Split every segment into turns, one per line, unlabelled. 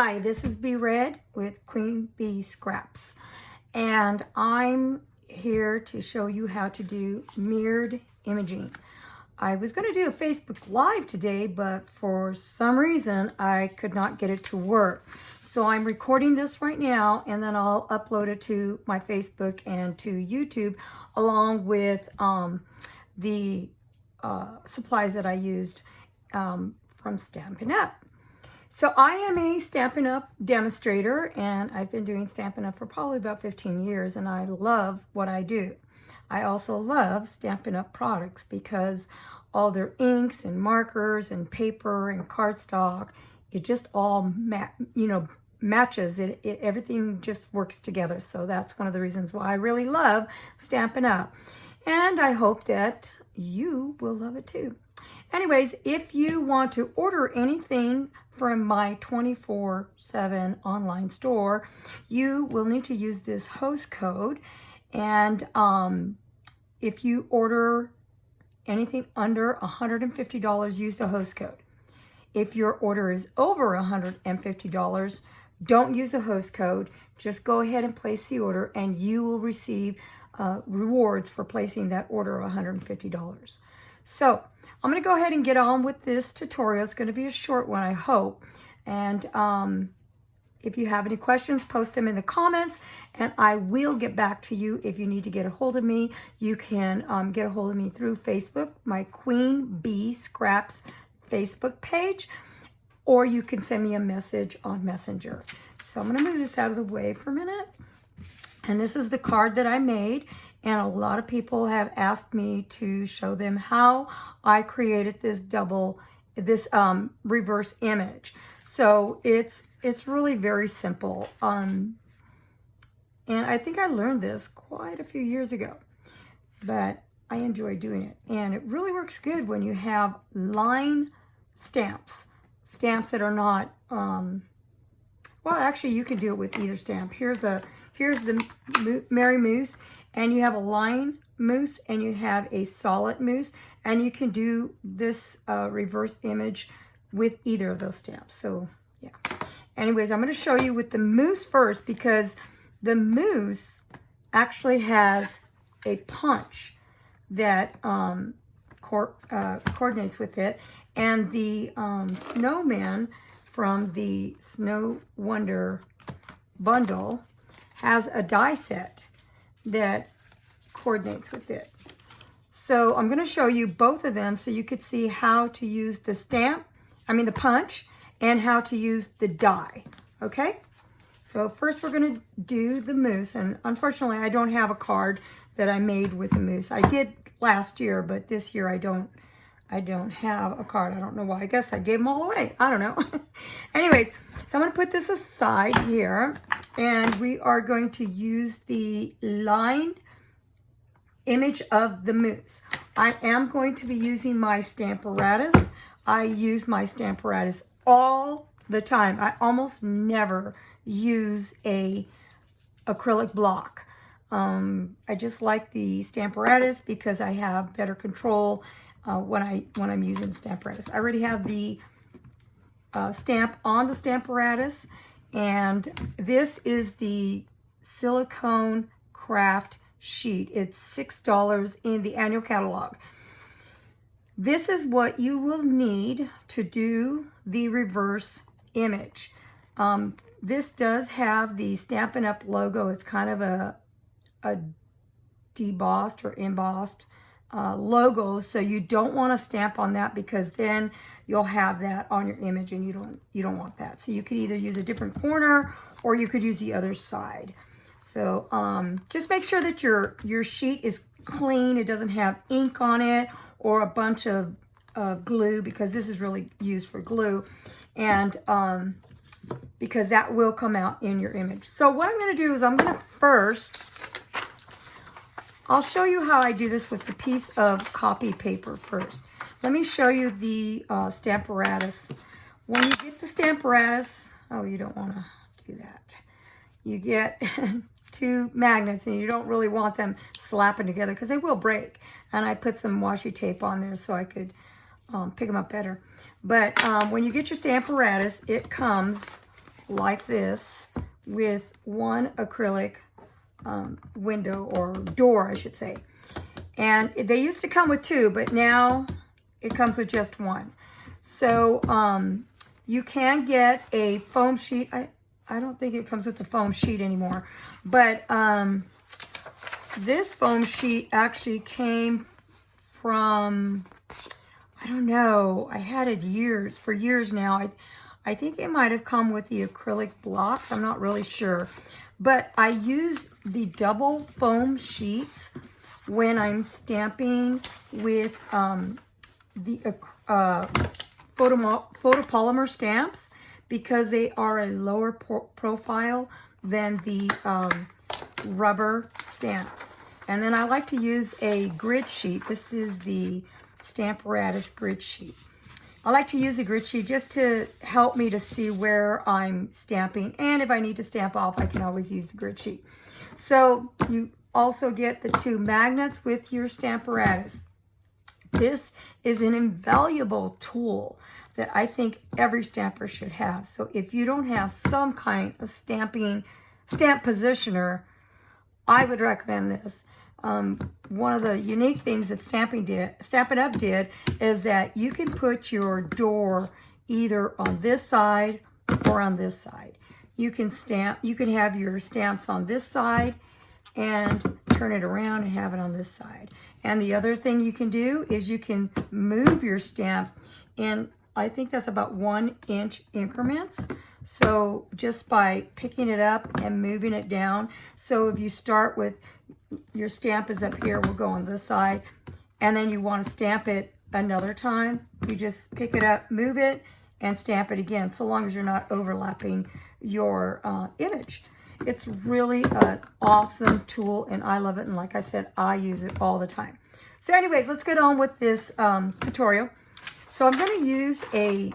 Hi, this is Bee Red with Queen Bee Scraps, and I'm here to show you how to do mirrored imaging. I was going to do a Facebook Live today, but for some reason I could not get it to work. So I'm recording this right now, and then I'll upload it to my Facebook and to YouTube, along with the supplies that I used from Stampin' Up. So I am a Stampin' Up demonstrator, and I've been doing Stampin' Up for probably about 15 years, and I love what I do. I also love Stampin' Up products because all their inks and markers and paper and cardstock, it just all matches. Everything just works together. So that's one of the reasons why I really love Stampin' Up. And I hope that you will love it too. Anyways, if you want to order anything from my 24/7 online store, you will need to use this host code. And if you order anything under $150, use the host code. If your order is over $150, don't use a host code. Just go ahead and place the order, and you will receive rewards for placing that order of $150. So I'm going to go ahead and get on with this tutorial. It's going to be a short one, I hope. And if you have any questions, post them in the comments, and I will get back to you. If you need to get a hold of me, you can get a hold of me through Facebook, my Queen Bee Scraps Facebook page, or you can send me a message on Messenger. So I'm going to move this out of the way for a minute. And this is the card that I made. And a lot of people have asked me to show them how I created this reverse image. So it's really very simple. And I think I learned this quite a few years ago, but I enjoy doing it. And it really works good when you have line stamps that are not, well, actually you can do it with either stamp. Here's the Merry Moose. And you have a line moose and you have a solid moose, and you can do this reverse image with either of those stamps. So yeah. Anyways, I'm going to show you with the moose first, because the moose actually has a punch that coordinates with it, and the snowman from the Snow Wonder bundle has a die set that coordinates with it. So I'm going to show you both of them so you could see how to use the punch, and how to use the die. Okay? So first we're going to do the moose, and unfortunately I don't have a card that I made with the moose. I did last year, but this year I don't have a card. I don't know why. I guess I gave them all away. I don't know. Anyways, so I'm going to put this aside here, and we are going to use the line image of the moose. I am going to be using my Stamparatus. I use my Stamparatus all the time. I almost never use a acrylic block. I just like the Stamparatus because I have better control when I'm using Stamparatus. I already have the stamp on the Stamparatus, and this is the Silicone craft sheet. It's $6 in the annual catalog. This is what you will need to do the reverse image. This does have the Stampin' Up logo. It's kind of a debossed or embossed logos, so you don't want to stamp on that, because then you'll have that on your image, and you don't want that. So you could either use a different corner, or you could use the other side. So just make sure that your sheet is clean. It doesn't have ink on it or a bunch of glue, because this is really used for glue, and because that will come out in your image. So what I'm going to do is I'll show you how I do this with a piece of copy paper first. Let me show you the Stamparatus. When you get the Stamparatus, oh, you don't want to do that. You get two magnets, and you don't really want them slapping together because they will break. And I put some washi tape on there so I could pick them up better. But when you get your Stamparatus, it comes like this with one acrylic window, or door I should say. And they used to come with two, but now it comes with just one. So you can get a foam sheet. I don't think it comes with the foam sheet anymore, but this foam sheet actually came from, I don't know, I had it for years now. I think it might have come with the acrylic blocks. I'm not really sure. But I use the double foam sheets when I'm stamping with the photopolymer stamps, because they are a lower profile than the rubber stamps. And then I like to use a grid sheet. This is the Stamparatus grid sheet. I like to use a grid sheet just to help me to see where I'm stamping. And if I need to stamp off, I can always use the grid sheet. So you also get the two magnets with your Stamparatus. This is an invaluable tool that I think every stamper should have. So if you don't have some kind of stamp positioner, I would recommend this. One of the unique things that Stampin' Up! Did is that you can put your door either on this side or on this side. You can have your stamps on this side and turn it around and have it on this side. And the other thing you can do is you can move your stamp in, I think that's about 1 inch increments. So just by picking it up and moving it down. So if you start with, your stamp is up here, we'll go on this side, and then you want to stamp it another time, you just pick it up, move it, and stamp it again, so long as you're not overlapping your image. It's really an awesome tool, and I love it, and like I said, I use it all the time. So anyways, let's get on with this tutorial. So I'm going to use a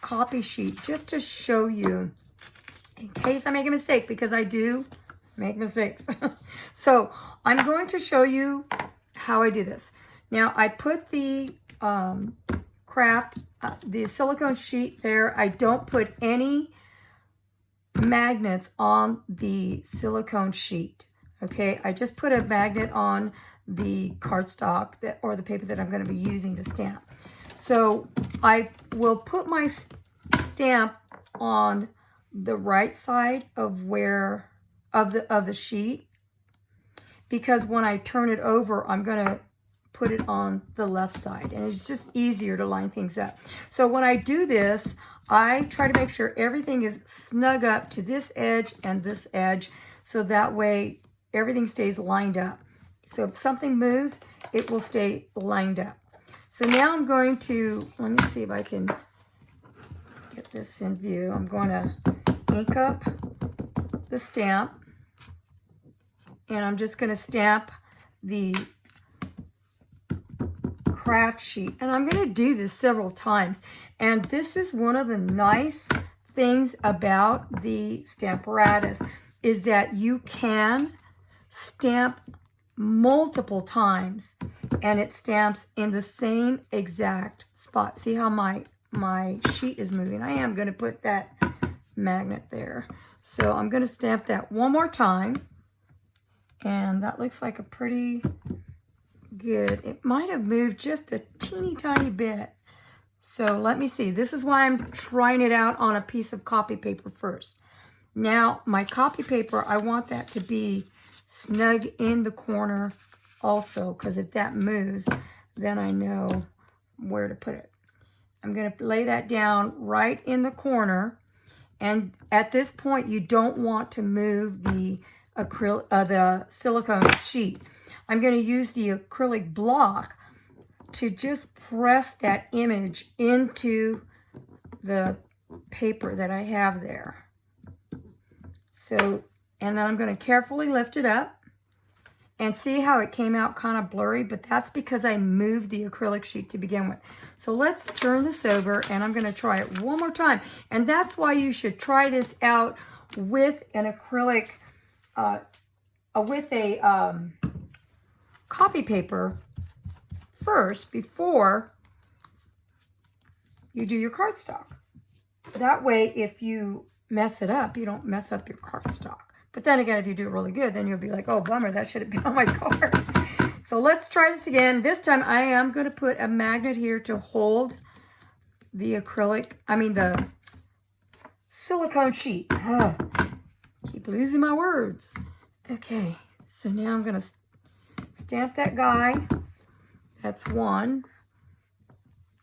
copy sheet just to show you, in case I make a mistake, because I do make mistakes. So I'm going to show you how I do this. Now I put the the silicone sheet there. I don't put any magnets on the silicone sheet. Okay, I just put a magnet on the cardstock or the paper that I'm going to be using to stamp. So I will put my stamp on the right side of the sheet, because when I turn it over, I'm going to put it on the left side, and it's just easier to line things up. So when I do this, I try to make sure everything is snug up to this edge and this edge, so that way everything stays lined up. So if something moves, it will stay lined up. So now I'm going to, let me see if I can get this in view. I'm going to ink up the stamp, and I'm just going to stamp the craft sheet. And I'm going to do this several times. And this is one of the nice things about the Stamparatus, is that you can stamp multiple times and it stamps in the same exact spot. See how my sheet is moving? I am going to put that magnet there. So I'm going to stamp that one more time, and that looks like a pretty good, it might have moved just a teeny tiny bit. So let me see. This is why I'm trying it out on a piece of copy paper first. Now my copy paper, I want that to be snug in the corner also, because if that moves, then I know where to put it. I'm going to lay that down right in the corner. And at this point, you don't want to move the silicone sheet. I'm going to use the acrylic block to just press that image into the paper that I have there. So, and then I'm going to carefully lift it up, and see how it came out kind of blurry, but that's because I moved the acrylic sheet to begin with. So let's turn this over, and I'm going to try it one more time. And that's why you should try this out with an acrylic, with a copy paper first before you do your cardstock. That way, if you mess it up, you don't mess up your cardstock. But then again, if you do it really good, then you'll be like, oh, bummer, that should have been on my card. So let's try this again. This time I am going to put a magnet here to hold the the silicone sheet. Keep losing my words. Okay, so now I'm going to stamp that guy. That's 1,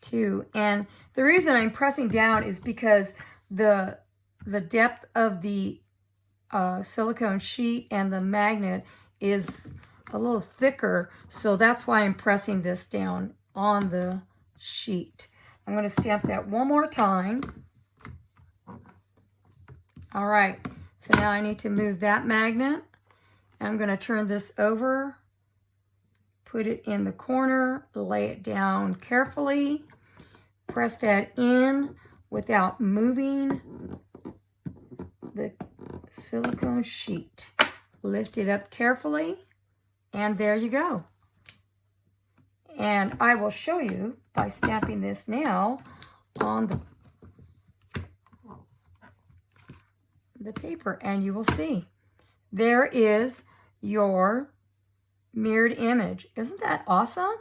2. And the reason I'm pressing down is because the depth of the silicone sheet and the magnet is a little thicker, so that's why I'm pressing this down on the sheet. I'm going to stamp that one more time. All right, so now I need to move that magnet. I'm going to turn this over, put it in the corner, lay it down carefully, press that in without moving the silicone sheet. Lift it up carefully, and there you go. And I will show you by stamping this now on the paper, and you will see. There is your mirrored image. Isn't that awesome?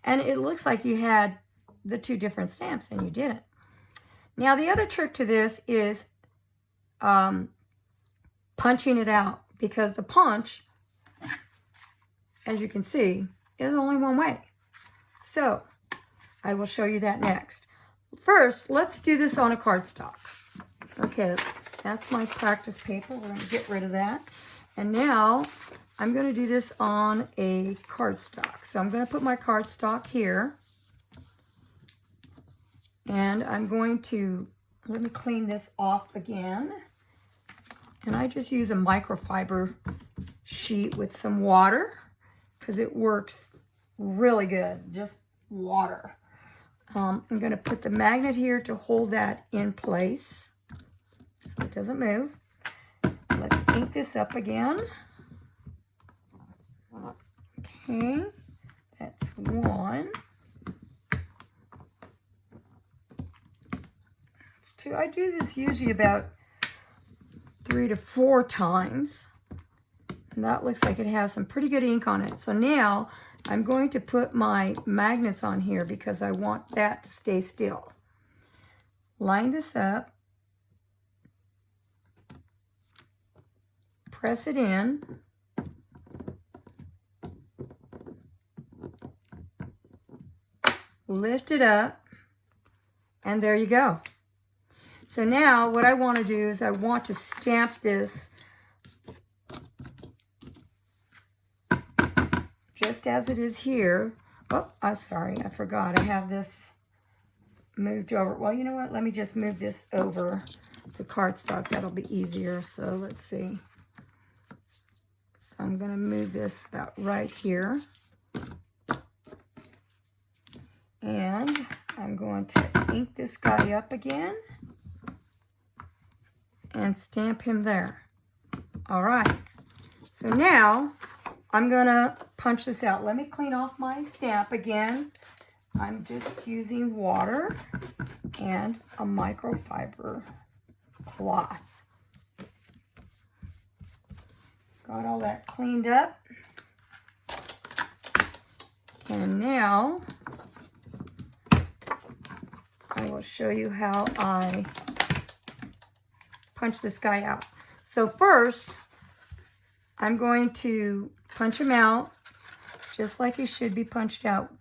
And it looks like you had the 2 different stamps and you didn't. Now the other trick to this is punching it out, because the punch, as you can see, is only one way. So I will show you that next. First, let's do this on a cardstock. Okay, that's my practice paper. We're going to get rid of that. And now I'm going to do this on a cardstock. So I'm going to put my cardstock here. And I'm going to, let me clean this off again. And I just use a microfiber sheet with some water because it works really good, just water. I'm going to put the magnet here to hold that in place so it doesn't move. Let's ink this up again. Okay, that's 1. That's 2. I do this usually about 3 to 4 times. And that looks like it has some pretty good ink on it. So now I'm going to put my magnets on here because I want that to stay still. Line this up. Press it in. Lift it up. And there you go. So now what I want to do is I want to stamp this just as it is here. Oh, I'm sorry, I forgot. I have this moved over. Well, you know what? Let me just move this over the cardstock. That'll be easier. So let's see. So I'm going to move this about right here. And I'm going to ink this guy up again and stamp him there. All right. So now I'm going to punch this out. Let me clean off my stamp again. I'm just using water and a microfiber cloth. Got all that cleaned up. And now I will show you how I punch this guy out. So first, I'm going to punch him out just like he should be punched out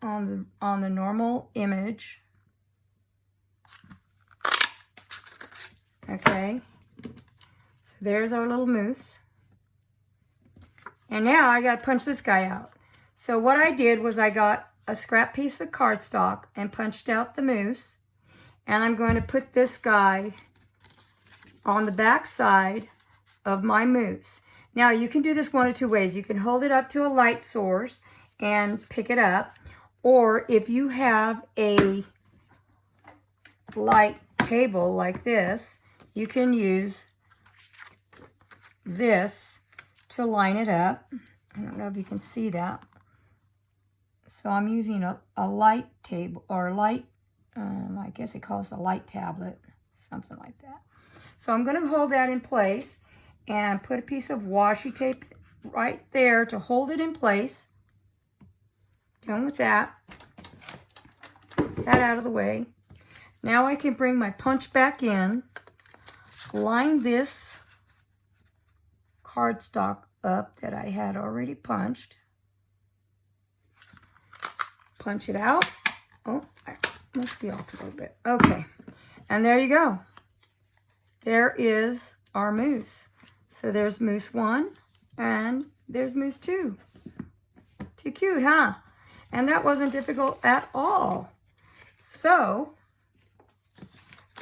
on the normal image. Okay, so there's our little moose. And now I got to punch this guy out. So what I did was I got a scrap piece of cardstock and punched out the moose. And I'm going to put this guy on the back side of my moose. Now you can do this one of 2 ways. You can hold it up to a light source and pick it up. Or if you have a light table like this, you can use this to line it up. I don't know if you can see that. So I'm using a light table, or light, I guess it calls a light tablet. something like that. So I'm going to hold that in place and put a piece of washi tape right there to hold it in place. Done with that. Get that out of the way. Now I can bring my punch back in, line this cardstock up that I had already punched. Punch it out. Oh, I must be off a little bit. Okay, and there you go. There is our moose. So there's Moose 1 and there's Moose 2. Too cute, huh? And that wasn't difficult at all. So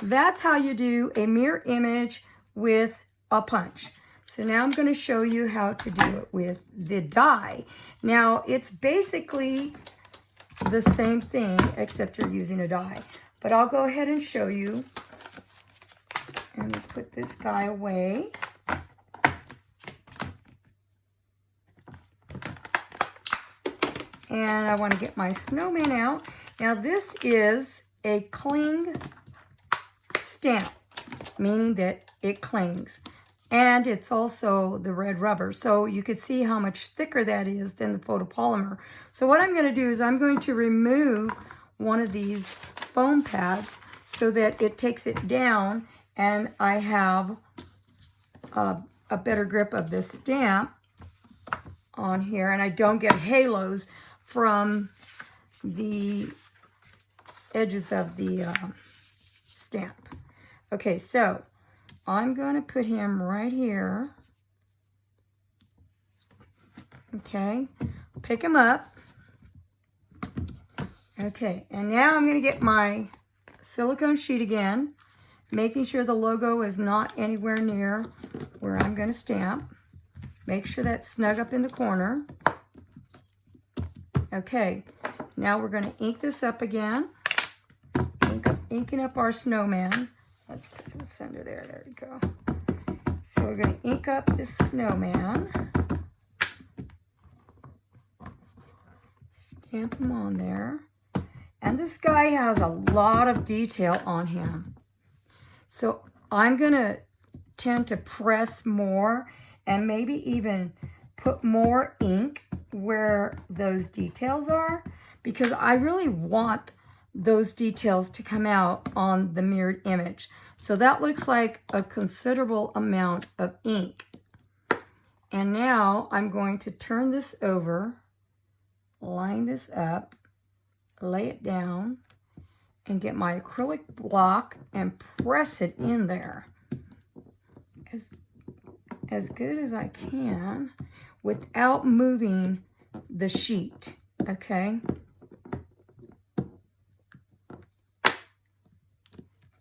that's how you do a mirror image with a punch. So now I'm going to show you how to do it with the die. Now it's basically the same thing except you're using a die. But I'll go ahead and show you. Let me put this guy away. And I want to get my snowman out. Now this is a cling stamp, meaning that it clings. And it's also the red rubber. So you could see how much thicker that is than the photopolymer. So what I'm going to do is I'm going to remove one of these foam pads so that it takes it down and I have a better grip of this stamp on here, and I don't get halos from the edges of the stamp. Okay, so I'm going to put him right here. Okay, pick him up. Okay, and now I'm going to get my silicone sheet again, making sure the logo is not anywhere near where I'm going to stamp. Make sure that's snug up in the corner. Okay, now we're going to ink this up again. Inking up our snowman. Let's put this under there. There we go. So we're going to ink up this snowman. Stamp him on there. And this guy has a lot of detail on him. So I'm going to tend to press more and maybe even put more ink where those details are, because I really want those details to come out on the mirrored image. So that looks like a considerable amount of ink. And now I'm going to turn this over, line this up, lay it down, and get my acrylic block and press it in there as good as I can without moving the sheet, okay?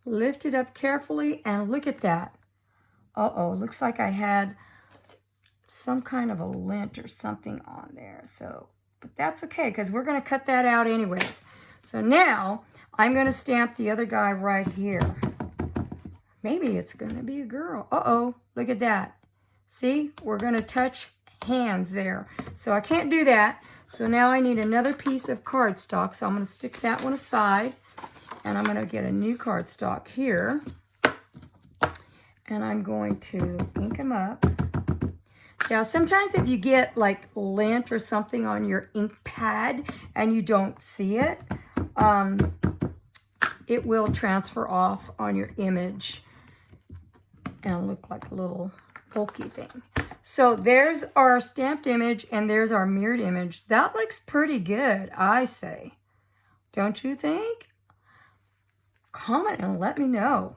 Lift it up carefully and look at that. Uh-oh, looks like I had some kind of a lint or something on there. So, but that's okay because we're going to cut that out anyways. So now I'm going to stamp the other guy right here. Maybe it's going to be a girl. Uh-oh, look at that. See, we're going to touch hands there. So I can't do that. So now I need another piece of cardstock. So I'm going to stick that one aside. And I'm going to get a new cardstock here. And I'm going to ink them up. Now, sometimes if you get like lint or something on your ink pad and you don't see it, it will transfer off on your image and look like a little bulky thing. So there's our stamped image and there's our mirrored image. That looks pretty good, I say. Don't you think? Comment and let me know.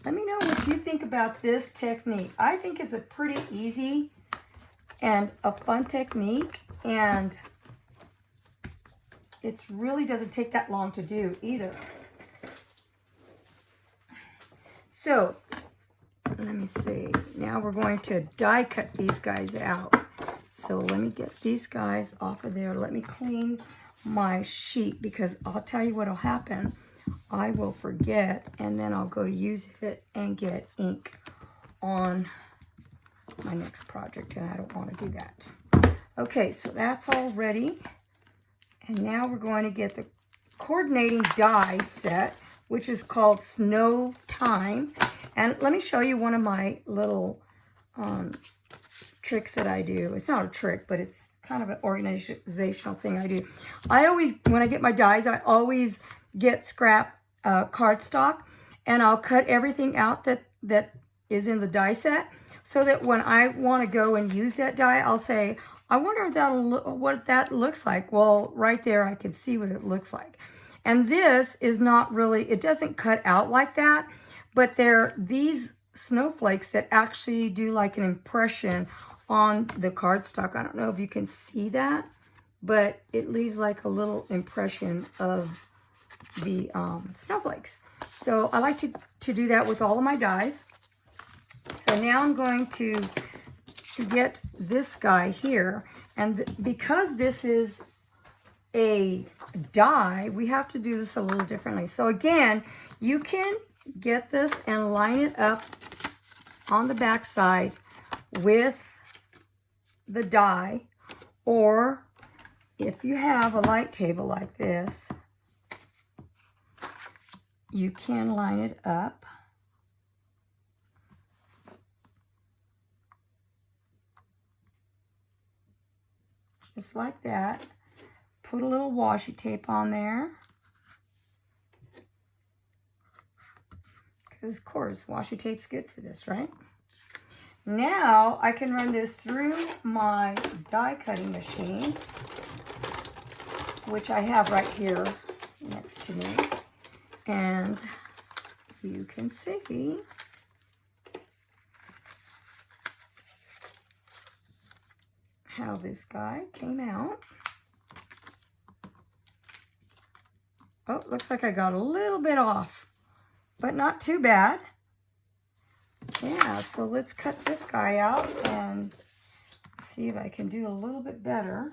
Let me know what you think about this technique. I think it's a pretty easy and a fun technique, and it really doesn't take that long to do either. So let me see. Now we're going to die cut these guys out. So let me get these guys off of there. Let me clean my sheet, because I'll tell you what'll happen. I will forget, and then I'll go to use it and get ink on my next project, and I don't want to do that. Okay, so that's all ready. And now we're going to get the coordinating die set which is called Snow Time. And let me show you one of my little tricks that I do. It's not a trick, but it's kind of an organizational thing I do. I always, when I get my dies, I always get scrap cardstock, and I'll cut everything out that is in the die set, so that when I want to go and use that die, I'll say, I wonder if what that looks like. Well, right there, I can see what it looks like. And this is not really, it doesn't cut out like that, but they're these snowflakes that actually do like an impression on the cardstock. I don't know if you can see that, but it leaves like a little impression of the snowflakes. So I like to do that with all of my dies. So now I'm going to get this guy here, and because this is a die, we have to do this a little differently. So again, you can get this and line it up on the back side with the die, or if you have a light table like this, you can line it up just like that. Put a little washi tape on there, because of course washi tape's good for this, right? Now I can run this through my die cutting machine, which I have right here next to me, and you can see how this guy came out. Oh, looks like I got a little bit off, but not too bad. Yeah, so let's cut this guy out and see if I can do a little bit better.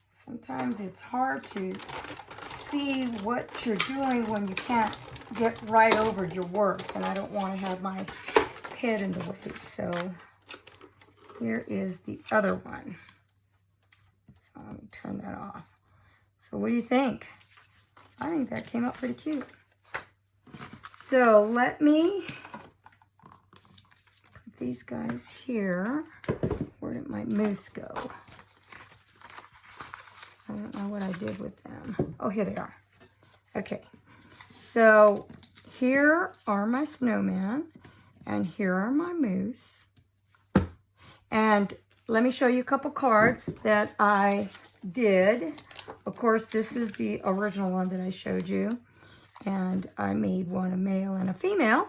Sometimes it's hard to see what you're doing when you can't get right over your work, and I don't want to have my head in the way. So here is the other one. So let me turn that off. So what do you think? I think that came out pretty cute. So let me put these guys here. Where did my moose go? I don't know what I did with them. Oh, here they are. Okay. So here are my snowman, and here are my moose. And let me show you a couple cards that I did. Of course, this is the original one that I showed you. And I made one a male and a female.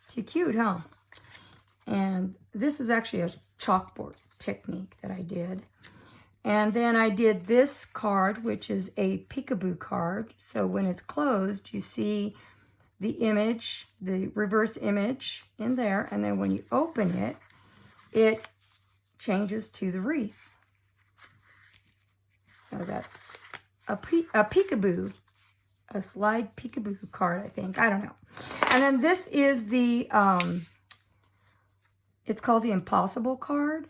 Too cute, huh? And this is actually a chalkboard technique that I did. And then I did this card, which is a peekaboo card. So when it's closed, you see the image, the reverse image in there. And then when you open it, it changes to the wreath. So that's a peekaboo, a slide peekaboo card, I think. I don't know. And then this is the, it's called the Impossible card.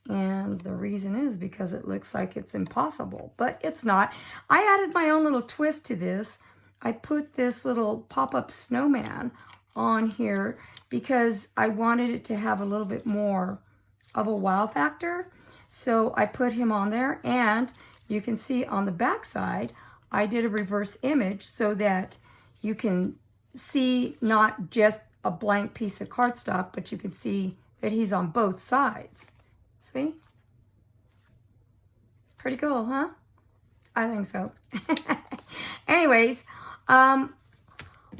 And the reason is because it looks like it's impossible, but it's not. I added my own little twist to this. I put this little pop-up snowman on here because I wanted it to have a little bit more of a wow factor. So I put him on there, and you can see on the back side, I did a reverse image so that you can see not just a blank piece of cardstock, but you can see that he's on both sides. See? Pretty cool, huh? I think so. Anyways, well,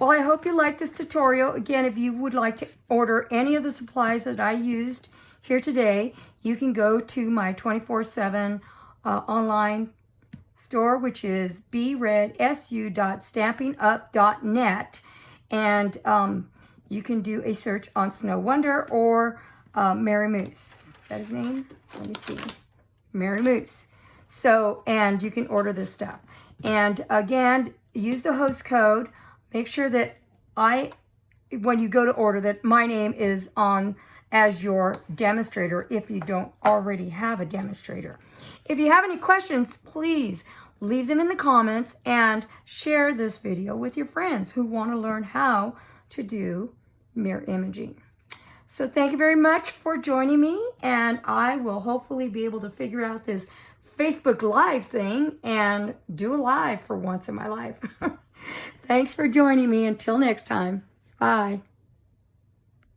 I hope you liked this tutorial. Again, if you would like to order any of the supplies that I used here today, you can go to my 24/7 online store, which is bredsu.stampinup.net, and you can do a search on Snow Wonder or Merry Moose. Is that his name? Let me see. Merry Moose. So, and you can order this stuff. And again, use the host code. Make sure that when you go to order, that my name is on as your demonstrator if you don't already have a demonstrator. If you have any questions, please leave them in the comments and share this video with your friends who want to learn how to do mirror imaging. So thank you very much for joining me, and I will hopefully be able to figure out this Facebook Live thing and do a live for once in my life. Thanks for joining me. Until next time. Bye.